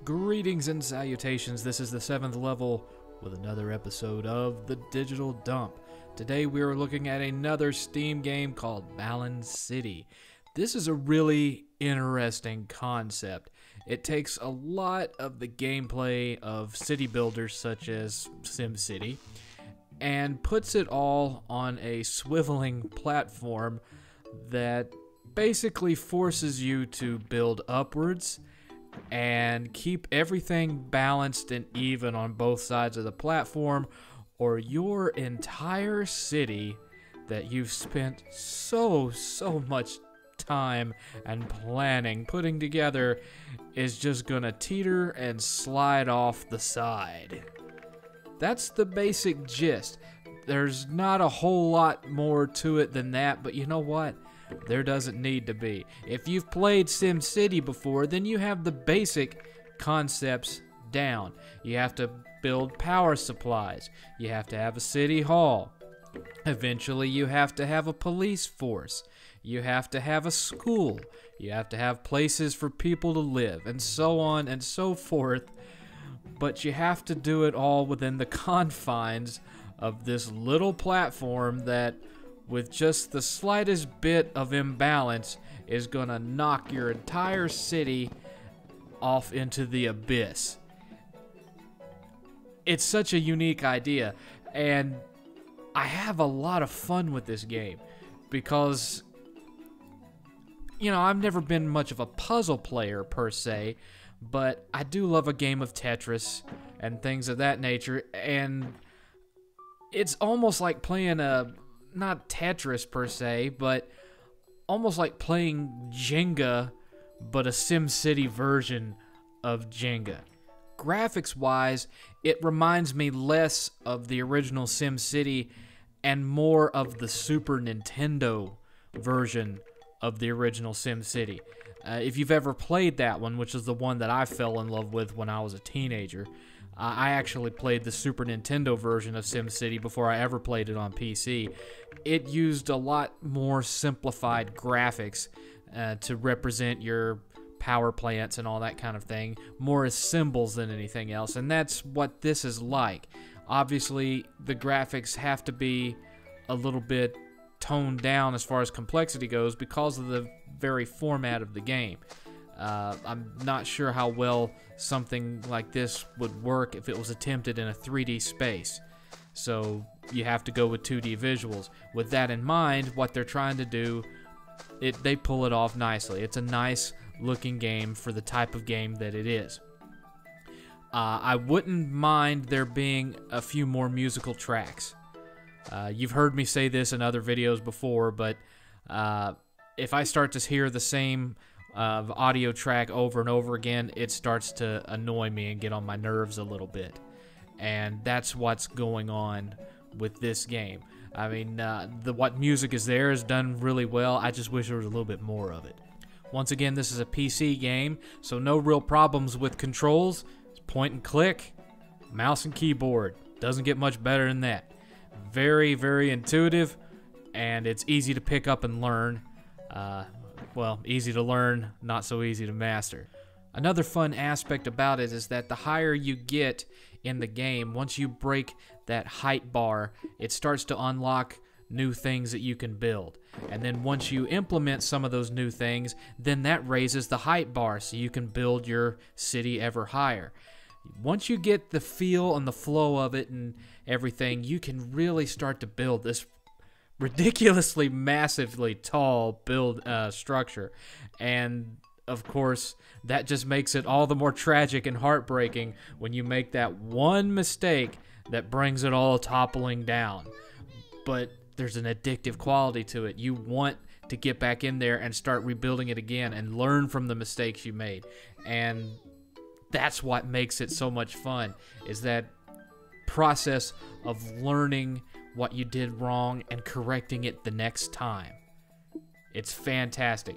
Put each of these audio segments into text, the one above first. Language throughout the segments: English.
Greetings and salutations, this is the 7th level with another episode of The Digital Dump. Today we are looking at another Steam game called Balancity. This is a really interesting concept. It takes a lot of the gameplay of city builders such as SimCity and puts it all on a swiveling platform that basically forces you to build upwards and keep everything balanced and even on both sides of the platform, or your entire city that you've spent so much time and planning putting together is just gonna teeter and slide off the side. That's the basic gist. There's not a whole lot more to it than that, but you know what? There doesn't need to be. If you've played SimCity before, then you have the basic concepts down. You have to build power supplies. You have to have a city hall. Eventually, you have to have a police force. You have to have a school. You have to have places for people to live, and so on and so forth. But you have to do it all within the confines of this little platform that, with just the slightest bit of imbalance, is gonna knock your entire city off into the abyss. It's such a unique idea, and I have a lot of fun with this game because, you know, I've never been much of a puzzle player per se, but I do love a game of Tetris and things of that nature, and it's almost like playing not Tetris per se, but almost like playing Jenga, but a SimCity version of Jenga. Graphics-wise, it reminds me less of the original SimCity and more of the Super Nintendo version of the original SimCity. If you've ever played that one, which is the one that I fell in love with when I was a teenager, I actually played the Super Nintendo version of SimCity before I ever played it on PC. It used a lot more simplified graphics to represent your power plants and all that kind of thing, more as symbols than anything else, and that's what this is like. Obviously, the graphics have to be a little bit toned down as far as complexity goes because of the very format of the game. I'm not sure how well something like this would work if it was attempted in a 3D space. So you have to go with 2D visuals. With that in mind, what they're trying to do, they pull it off nicely. It's a nice looking game for the type of game that it is. I wouldn't mind there being a few more musical tracks. You've heard me say this in other videos before, but if I start to hear the same audio track over and over again, it starts to annoy me and get on my nerves a little bit. And that's what's going on with this game. I mean, what music is there is done really well. I just wish there was a little bit more of it. Once again, this is a PC game, so no real problems with controls. It's point and click, mouse and keyboard. Doesn't get much better than that. Very, very intuitive, and it's easy to pick up and learn. Well, easy to learn, not so easy to master. Another fun aspect about it is that the higher you get in the game, once you break that height bar, it starts to unlock new things that you can build. And then once you implement some of those new things, then that raises the height bar so you can build your city ever higher. Once you get the feel and the flow of it and everything, you can really start to build this ridiculously massively tall build structure. And of course, that just makes it all the more tragic and heartbreaking when you make that one mistake that brings it all toppling down. But there's an addictive quality to it. You want to get back in there and start rebuilding it again and learn from the mistakes you made. And that's what makes it so much fun, is that process of learning what you did wrong and correcting it the next time. It's fantastic.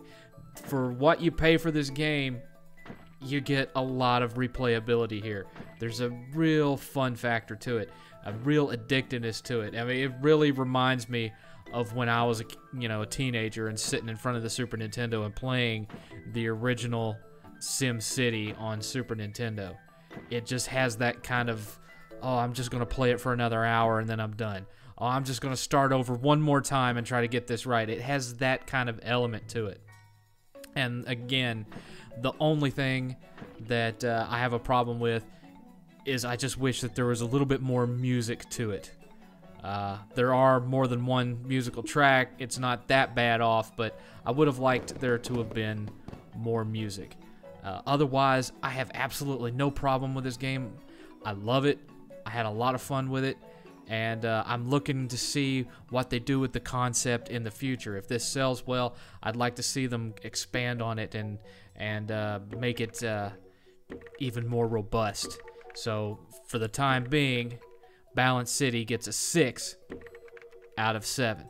For what you pay for this game, you get a lot of replayability here. There's a real fun factor to it, a real addictiveness to it. I mean, it really reminds me of when I was a teenager and sitting in front of the Super Nintendo and playing the original Sim City on Super Nintendo. It just has that kind of, oh, I'm just going to play it for another hour and then I'm done. Oh, I'm just going to start over one more time and try to get this right. It has that kind of element to it. And again, the only thing that I have a problem with is I just wish that there was a little bit more music to it. There are more than one musical track. It's not that bad off, but I would have liked there to have been more music. Otherwise, I have absolutely no problem with this game. I love it. I had a lot of fun with it. And I'm looking to see what they do with the concept in the future. If this sells well, I'd like to see them expand on it and make it even more robust. So for the time being, Balancity gets a 6 out of 7.